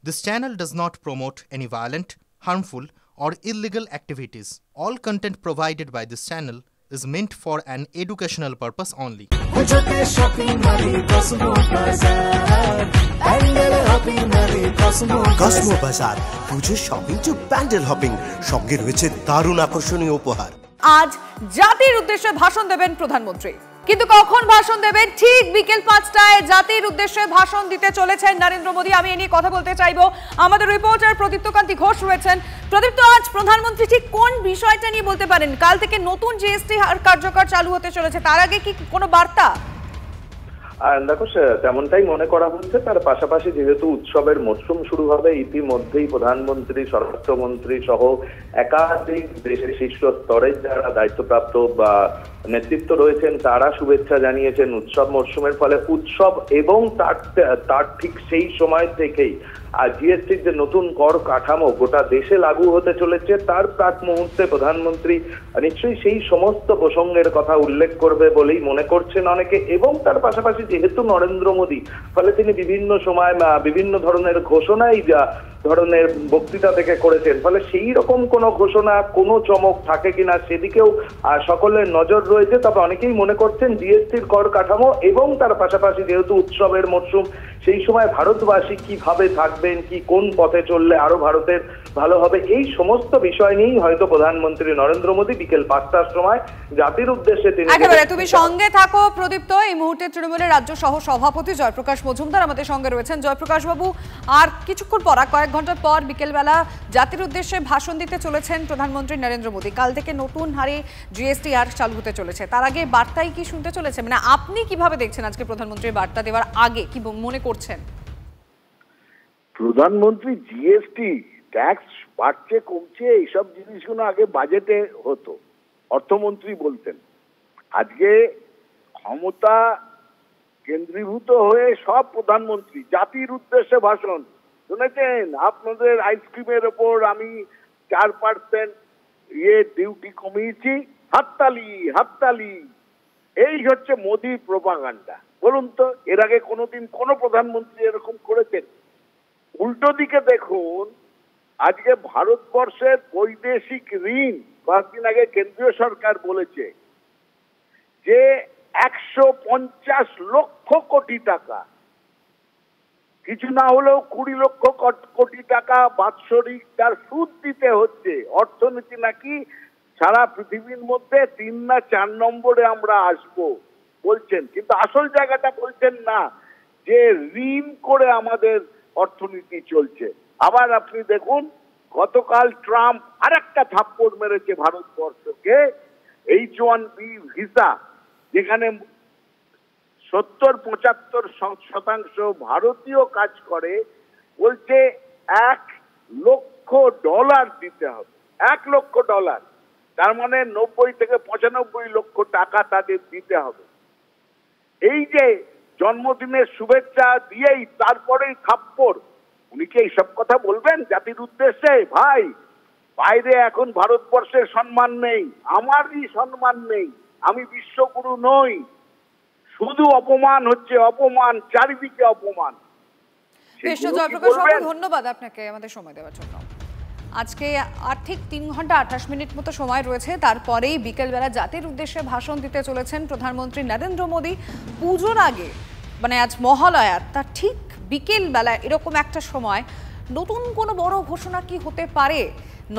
This channel does not promote any violent, harmful, or illegal activities. All content provided by this channel is meant for an educational purpose only. Cosmo বাজার পুজো shopping two pandal hopping, সঙ্গে রয়েছে দারুণ আকর্ষণীয় উপহার। আজ জাতির উদ্দেশ্যে ভাষণ দেবেন প্রধানমন্ত্রী, কিন্তু কখন ভাষণ দেবেন? ঠিক বিকেল 5টায় জাতির উদ্দেশ্যে ভাষণ দিতে চলেছেন নরেন্দ্র মোদী। আমি এ নিয়ে কথা বলতে চাইবো, আমাদের রিপোর্টার প্রদীপ্ত কান্তি ঘোষ রয়েছেন। প্রদীপ্ত, আজ প্রধানমন্ত্রী ঠিক কোন বিষয়টা নিয়ে বলতে পারেন? কাল থেকে নতুন জিএসটি হার কার্যকর চালু হতে চলেছে, তার আগে কি কোনো বার্তা? দেখো, তেমনটাই মনে করা হচ্ছে। তার পাশাপাশি যেহেতু উৎসবের মরশুম শুরু হবে, ইতিমধ্যেই প্রধানমন্ত্রী, স্বরাষ্ট্রমন্ত্রী সহ একাধিক দেশের শীর্ষ স্তরের যারা দায়িত্বপ্রাপ্ত বা নেতৃত্ব রয়েছেন তারা শুভেচ্ছা জানিয়েছেন উৎসব মরশুমের। ফলে উৎসব এবং তার ঠিক সেই সময় থেকেই আর জিএসটির যে নতুন কর কাঠামো গোটা দেশে লাগু হতে চলেছে, তার প্রাক মুহূর্তে প্রধানমন্ত্রী নিশ্চয়ই সেই সমস্ত প্রসঙ্গের কথা উল্লেখ করবে বলেই মনে করছেন অনেকে। এবং তার পাশাপাশি যেহেতু নরেন্দ্র মোদী, ফলে তিনি বিভিন্ন সময় বিভিন্ন ধরনের ঘোষণাই ধরনের বক্তৃতা থেকে করেছেন। ফলে সেই রকম কোনো ঘোষণা, কোনো চমক থাকে কিনা সেদিকেও সকলের নজর রয়েছে। তবে অনেকেই মনে করছেন জিএসটির কর কাঠামো এবং তার পাশাপাশি যেহেতু উৎসবের মরশুম, সেই সময় ভারতবাসী কিভাবে থাকবেন, কি কোন পথে চললে আরো ভারতের ভালো হবে, এই সমস্ত বিষয় নিয়েই হয়তো প্রধানমন্ত্রী নরেন্দ্র মোদী বিকেল 5টার সময় জাতির উদ্দেশ্যে তিনি। একেবারে তুমি সঙ্গে থাকো প্রদীপ্ত। এই মুহূর্তে তৃণমূলের রাজ্য সহ সভাপতি জয়প্রকাশ মজুমদার আমাদের সঙ্গে রয়েছেন। জয়প্রকাশ বাবু, আর কিছুক্ষণ পর, কয়েক ঘন্টা পর বিকেলবেলা জাতির উদ্দেশ্যে ভাষণ দিতে চলেছেন প্রধানমন্ত্রী নরেন্দ্র মোদী। কাল থেকে নতুন হারে জিএসটি আর চালু হতে চলেছে, তার আগে বার্তাই কি শুনতে চলেছে? মানে আপনি কিভাবে দেখছেন আজকে প্রধানমন্ত্রীর বার্তা দেওয়ার আগে কি মনে করছেন? প্রধানমন্ত্রী জিএসটি ট্যাক্স বাড়ছে কমছে এইসব জিনিসগুলো আগে বাজেটে হতো, অর্থমন্ত্রী বলতেন। আজকে ক্ষমতা কেন্দ্রীভূত হয়ে সব প্রধানমন্ত্রী জাতির উদ্দেশ্যে ভাষণ শুনেছেন। আপনাদের আইসক্রিমের ওপর আমি 4% ডিউটি কমিয়েছি, হাততালি হাততালি। এই হচ্ছে মোদী প্রোপাগান্ডা। বলুন তো, এর আগে কোনোদিন কোনো প্রধানমন্ত্রী এরকম করেছেন? উল্টো দিকে দেখুন, আজকে ভারতবর্ষের বৈদেশিক ঋণ কয়েকদিন আগে কেন্দ্রীয় সরকার বলেছে যে 150 লক্ষ কোটি টাকা, কিছু না হলেও 20 লক্ষ কোটি টাকা বাৎসরিক তার সুদ দিতে হচ্ছে। অর্থনীতি নাকি সারা পৃথিবীর মধ্যে 3 না 4 নম্বরে আমরা আসবো বলছেন, কিন্তু আসল জায়গাটা বলছেন না যে ঋণ করে আমাদের অর্থনীতি চলছে। আবার আপনি দেখুন, গতকাল ট্রাম্প আরেকটা থাপ্পড় মেরেছে ভারতবর্ষকে। H1B ভিসা, যেখানে 70-75% ভারতীয় কাজ করে, বলছে $1 লক্ষ দিতে হবে। $1 লক্ষ, তার মানে 90 থেকে 95 লক্ষ টাকা তাদের দিতে হবে। এই যে জন্মদিনের শুভেচ্ছা দিয়েই তারপরেই থাপ্পড়, উনি কি এইসব কথা বলবেন জাতির উদ্দেশ্যে? ভাই, বাইরে এখন ভারতবর্ষের সম্মান নেই, আমারই সম্মান নেই, আমি বিশ্বগুরু নই। শুধু অপমান হচ্ছে, অপমান, চারিদিকে অপমান। জয়প্রকাশ বাবু, ধন্যবাদ আপনাকে আমাদের সময় দেওয়ার জন্য। আজকে আর ঠিক 3 ঘন্টা 28 মিনিট মতো সময় রয়েছে, তারপরেই বিকেলবেলা জাতির উদ্দেশ্যে ভাষণ দিতে চলেছেন প্রধানমন্ত্রী নরেন্দ্র মোদী। পুজোর আগে, মানে আজ মহালয়ার তার ঠিক বিকেলবেলা এরকম একটা সময় নতুন কোনো বড় ঘোষণা কি হতে পারে?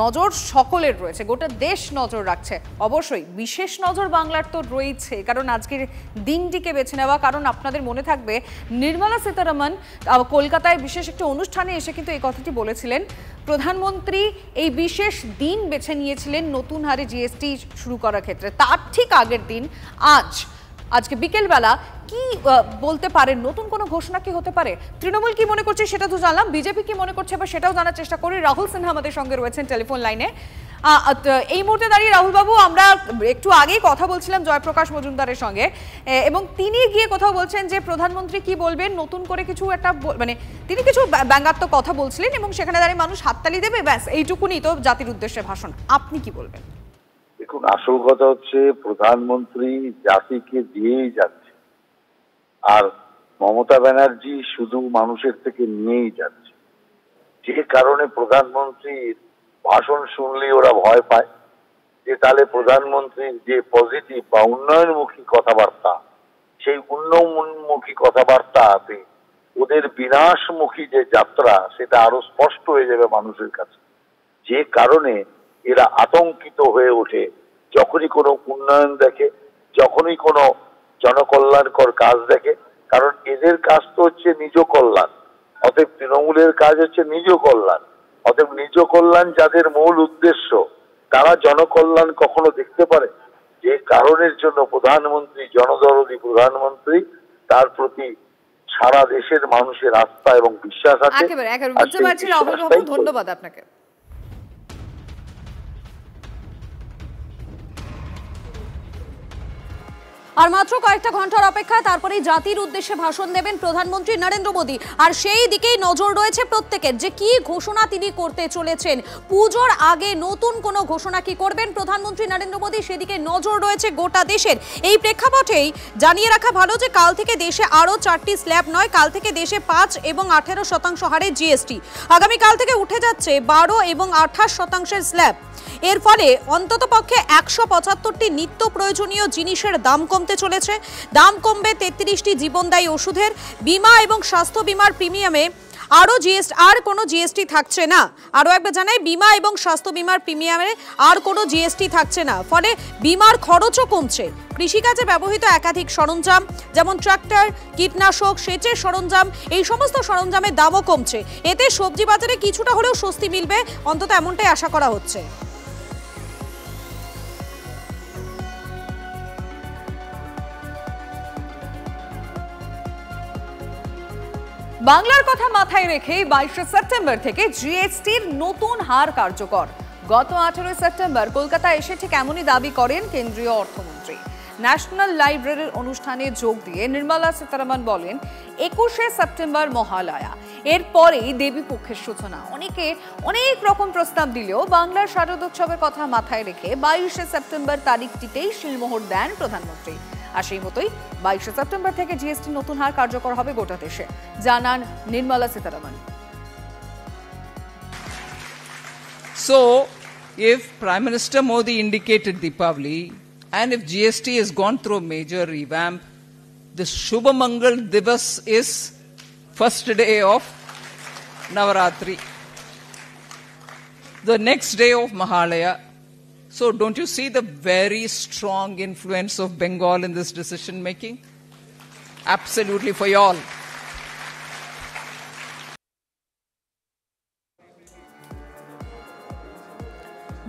নজর সকলের রয়েছে, গোটা দেশ নজর রাখছে। অবশ্যই বিশেষ নজর বাংলার তো রয়েছে, কারণ আজকের দিনটিকে বেছে নেওয়া। কারণ আপনাদের মনে থাকবে, নির্মলা সীতারামন কলকাতায় বিশেষ একটি অনুষ্ঠানে এসে কিন্তু এই কথাটি বলেছিলেন। প্রধানমন্ত্রী এই বিশেষ দিন বেছে নিয়েছিলেন নতুন হারে জিএসটি শুরু করার ক্ষেত্রে। তার ঠিক আগের দিন আজকে বিকেলবেলা কি বলতে পারেন? নতুন কোনো ঘোষণা কি হতে পারে? তৃণমূল কি মনে করছে সেটা তো জানলাম, বিজেপি কি মনে করছে এবার সেটাও জানার চেষ্টা করি। রাহুল সিনহা আমাদের সঙ্গে রয়েছেন টেলিফোন লাইনে। এই মুহূর্তে দাঁড়িয়ে রাহুল বাবু, আমরা একটু আগেই কথা বলছিলাম জয়প্রকাশ মজুমদারের সঙ্গে, এবং তিনি গিয়ে কোথাও বলছেন যে প্রধানমন্ত্রী কি বলবেন, নতুন করে কিছু একটা, মানে তিনি কিছু ব্যঙ্গাত্মক কথা বলছিলেন এবং সেখানে দাঁড়িয়ে মানুষ হাততালি দেবে, ব্যাস এইটুকুনি তো জাতির উদ্দেশ্যে ভাষণ। আপনি কি বলবেন? দেখুন, আসল কথা হচ্ছে প্রধানমন্ত্রী জাতিকে দিয়েই যাচ্ছে, আর মমতা ব্যানার্জি শুধু মানুষের থেকে নিয়েই যাচ্ছে। যে কারণে প্রধানমন্ত্রীর ভাষণ শুনলেই ওরা ভয় পায়, যে তাহলে প্রধানমন্ত্রীর যে পজিটিভ বা উন্নয়নমুখী কথাবার্তা, সেই উন্নয়নমুখী কথাবার্তাতে ওদের বিনাশমুখী যে যাত্রা সেটা আরো স্পষ্ট হয়ে যাবে মানুষের কাছে। যে কারণে এরা আতঙ্কিত হয়ে ওঠে যখনই কোনো উন্নয়ন দেখে, যখনই কোনো জনকল্যাণকর কাজ দেখে। কারণ এদের কাজ তো হচ্ছে নিজ কল্যাণ, অতএব তৃণমূলের কাজ হচ্ছে নিজ কল্যাণ। অতএব নিজ কল্যাণ যাদের মূল উদ্দেশ্য, তারা জনকল্যাণ কখনো দেখতে পারে? যে কারণের জন্য প্রধানমন্ত্রী, জনদরদী প্রধানমন্ত্রী, তার প্রতি সারা দেশের মানুষের আস্থা এবং বিশ্বাস আছে। বুঝতে পারছি রাহুল বাবু, ধন্যবাদ আপনাকে। আর মাত্র কয়েকটা ঘন্টার অপেক্ষা, তারপরেই জাতির উদ্দেশ্যে ভাষণ দেবেন প্রধানমন্ত্রী নরেন্দ্র মোদী। আর সেই দিকেই নজর রয়েছে প্রত্যেকের, যে কি ঘোষণা তিনি করতে চলেছেন। পুজোর আগে নতুন কোনো ঘোষণা কি করবেন প্রধানমন্ত্রী নরেন্দ্র মোদী, সেদিকে নজর রয়েছে গোটা দেশের। এই প্রেক্ষাপটেই জানিয়ে রাখা ভালো যে কাল থেকে দেশে আরও 4টি স্ল্যাব নয়, কাল থেকে দেশে 5 এবং 18% হারে জিএসটি। আগামীকাল থেকে উঠে যাচ্ছে 12 এবং 28% স্ল্যাব। এর ফলে অন্ততপক্ষে 175টি নিত্য প্রয়োজনীয় জিনিসের দাম কমতে চলেছে। দাম কমবে 33টি জীবনদায়ী ওষুধের। বীমা এবং স্বাস্থ্য বীমার প্রিমিয়ামে আর কোনো জিএসটি থাকছে না। আরও একবার জানাই, বীমা এবং স্বাস্থ্য বীমার প্রিমিয়ামে আর কোনো জিএসটি থাকছে না। ফলে বীমার খরচও কমছে। কৃষিকাজে ব্যবহৃত একাধিক সরঞ্জাম, যেমন ট্রাক্টর, কীটনাশক, সেচের সরঞ্জাম, এই সমস্ত সরঞ্জামের দামও কমছে। এতে সবজি বাজারে কিছুটা হলেও স্বস্তি মিলবে, অন্তত এমনটাই আশা করা হচ্ছে। বাংলার কথা মাথায় রেখে 22শে সেপ্টেম্বর থেকে জিএসটির নতুন হার কার্যকর। গত 18 সেপ্টেম্বর কলকাতায় এসে ঠিক এমনই দাবি করেন কেন্দ্রীয় অর্থমন্ত্রী। ন্যাশনাল লাইব্রেরির অনুষ্ঠানে যোগ দিয়ে নির্মলা সীতারামন বলেন 21শে সেপ্টেম্বর মহালয়া, এরপরেই দেবী পক্ষের সূচনা। অনেকে অনেক রকম প্রস্তাব দিলেও বাংলার শারদোৎসবের কথা মাথায় রেখে 22শে সেপ্টেম্বর তারিখটিতেই শিলমোহর দেন প্রধানমন্ত্রী। আর সেই মতোই 22শে সেপ্টেম্বর থেকে জিএসটি নতুন হার কার্যকর হবে গোটা দেশে, জানান Nirmala Sitharaman. So, if Prime Minister Modi indicated Deepavali, and if GST has gone through a major revamp, the Shubha Mangal Divas is first day of Navaratri, the next day of Mahalaya. So don't you see the very strong influence of Bengal in this decision making? Absolutely for you all.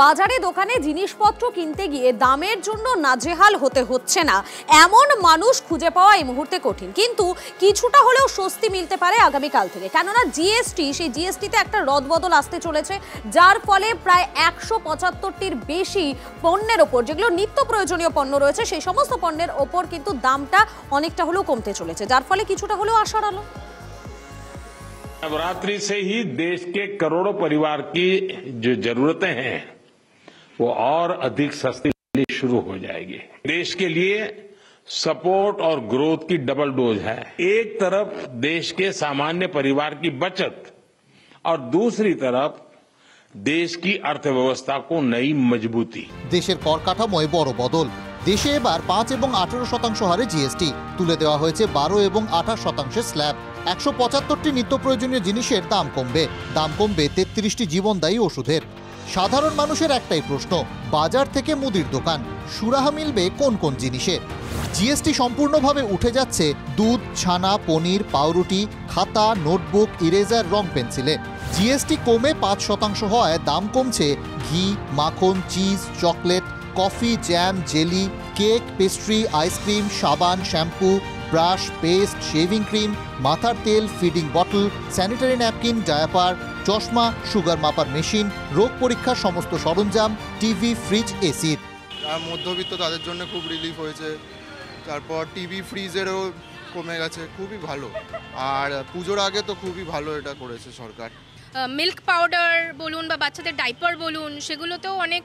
বাজারে দোকানে জিনিসপত্র কিনতে গিয়ে দামের জন্য নাজেহাল হতে হচ্ছে না এমন মানুষ খুঁজে পাওয়া এই মুহূর্তে কঠিন, কিন্তু কিছুটা হলেও স্বস্তি মিলতে পারে আগামীকাল থেকে। কেননা জিএসটি, সেই জিএসটিতে একটা রদবদল আসতে চলেছে, যার ফলে প্রায় 175টির বেশি পণ্যের ওপর, যেগুলো নিত্য প্রয়োজনীয় পণ্য রয়েছে, সেই সমস্ত পণ্যের ওপর কিন্তু দামটা অনেকটা হলেও কমতে চলেছে, যার ফলে কিছুটা হলেও আশার আলো। नवरात्रि से ही देश के करोड़ों परिवार की जो जरूरतें हैं वो और अधिक सस्ती शुरू हो जाएगी। देश के लिए सपोर्ट और ग्रोथ की डबल डोज है। एक तरफ देश के सामान्य परिवार की बचत और दूसरी तरफ देश की अर्थव्यवस्था को नई मजबूती। দেশের কর কাঠামোয় বড় বদল। দেশে এবার 5 এবং 18% হারে জিএসটি তুলে দেওয়া হয়েছে। 12 এবং 28% স্ল্যাব। 175টি নিত্য প্রয়োজনীয় জিনিসের দাম কমবে। দাম কমবে 33টি জীবনদায়ী ওষুধের। সাধারণ মানুষের একটাই প্রশ্ন, বাজার থেকে মুদির দোকান সুরাহা মিলবে কোন কোন জিনিসে? জিএসটি সম্পূর্ণভাবে উঠে যাচ্ছে দুধ, ছানা, পনির, পাউরুটি, খাতা, নোটবুক, ইরেজার, রং পেন্সিলে। জিএসটি কমে 5% হওয়ায় দাম কমছে ঘি, মাখন, cheese, chocolate, coffee, jam, jelly, cake, pastry, ice cream, সাবান, shampoo, brush, paste, shaving cream, মাথার তেল, feeding bottle, sanitary napkin, diaper, চশমা, সুগার মাপার মেশিন, রোগ পরীক্ষার সমস্ত সরঞ্জাম, টিভি, ফ্রিজ, এসির। মধ্যবিত্ত তাদের জন্য খুব রিলিফ হয়েছে। তারপর টিভি, ফ্রিজেরও কমে গেছে, খুবই ভালো। আর পুজোর আগে তো খুবই ভালো এটা করেছে সরকার। মিল্ক পাউডার বলুন বা বাচ্চাদের ডাইপার বলুন, সেগুলোতেও অনেক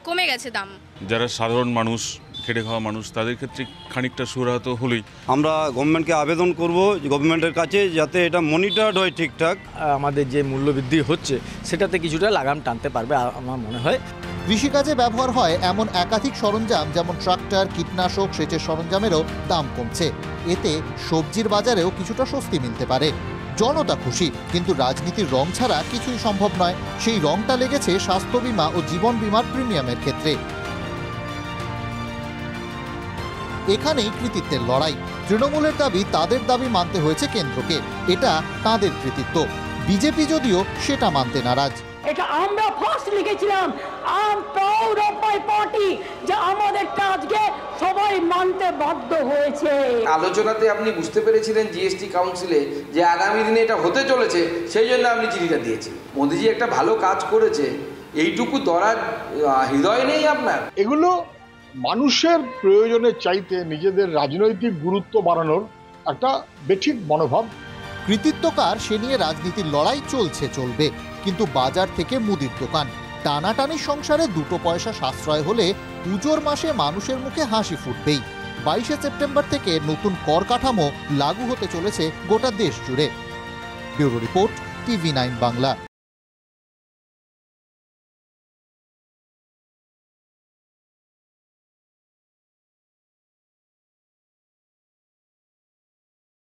কমে গেছে দাম। যারা সাধারণ মানুষ খেটে খাওয়া মানুষ, তাদের ক্ষেত্রে খানিকটা সুরাহত হলেই। আমরা গভর্নমেন্টকে আবেদন করব গভর্নমেন্টের কাছে যাতে এটা মনিটরড হয় ঠিকঠাক। আমাদের যে মূল্যবৃদ্ধি হচ্ছে সেটাতে কিছুটা লাগাম টানতে পারবে আমার মনে হয়। কৃষিকাজে ব্যবহার হয় এমন একাধিক সরঞ্জাম যেমন ট্রাক্টর, কীটনাশক, সেচের সরঞ্জামেরও দাম কমছে। এতে সবজির বাজারেও কিছুটা স্বস্তি মিলতে পারে। জনতা খুশি, কিন্তু রাজনীতির রং ছাড়া কিছুই সম্ভব নয়। সেই রংটা লেগেছে স্বাস্থ্য বীমা ও জীবন বীমার প্রিমিয়ামের ক্ষেত্রে। এখানেই কৃতিত্বের লড়াই। তৃণমূলের দাবি তাদের দাবি মানতে হয়েছে কেন্দ্রকে, এটা তাদের কৃতিত্ব। বিজেপি যদিও সেটা মানতে নারাজ। এটা আমরা ফার্স্ট লিখেছিলাম, I am proud of my party, যে আমাদেরটা আজকে সবাই মানতে বাধ্য হয়েছে। আলোচনাতে আপনি বুঝতে পেরেছিলেন জিএসটি কাউন্সিলে যে আগামী দিনে এটা হতে চলেছে, সেই জন্য আপনি চিঠিটা দিয়েছেন। মোদিজি একটা ভালো কাজ করেছে, এইটুকু দরাজ হৃদয় নেই আপনার? এগুলো মানুষের প্রয়োজনের চাইতে নিজেদের রাজনৈতিক গুরুত্ব বাড়ানোর একটা বেঠিক মনোভাব। কৃতিত্বকার সে নিয়ে রাজনীতির লড়াই চলবে, কিন্তু বাজার থেকে মুদির দোকান টানাটানি সংসারে দুটো পয়সা সাশ্রয় হলে পুজোর মাসে মানুষের মুখে হাসি ফুটবেই। 22শে সেপ্টেম্বর থেকে নতুন কর কাঠামো লাগু হতে চলেছে গোটা দেশ জুড়ে। Bureau report, TV9 Bangla.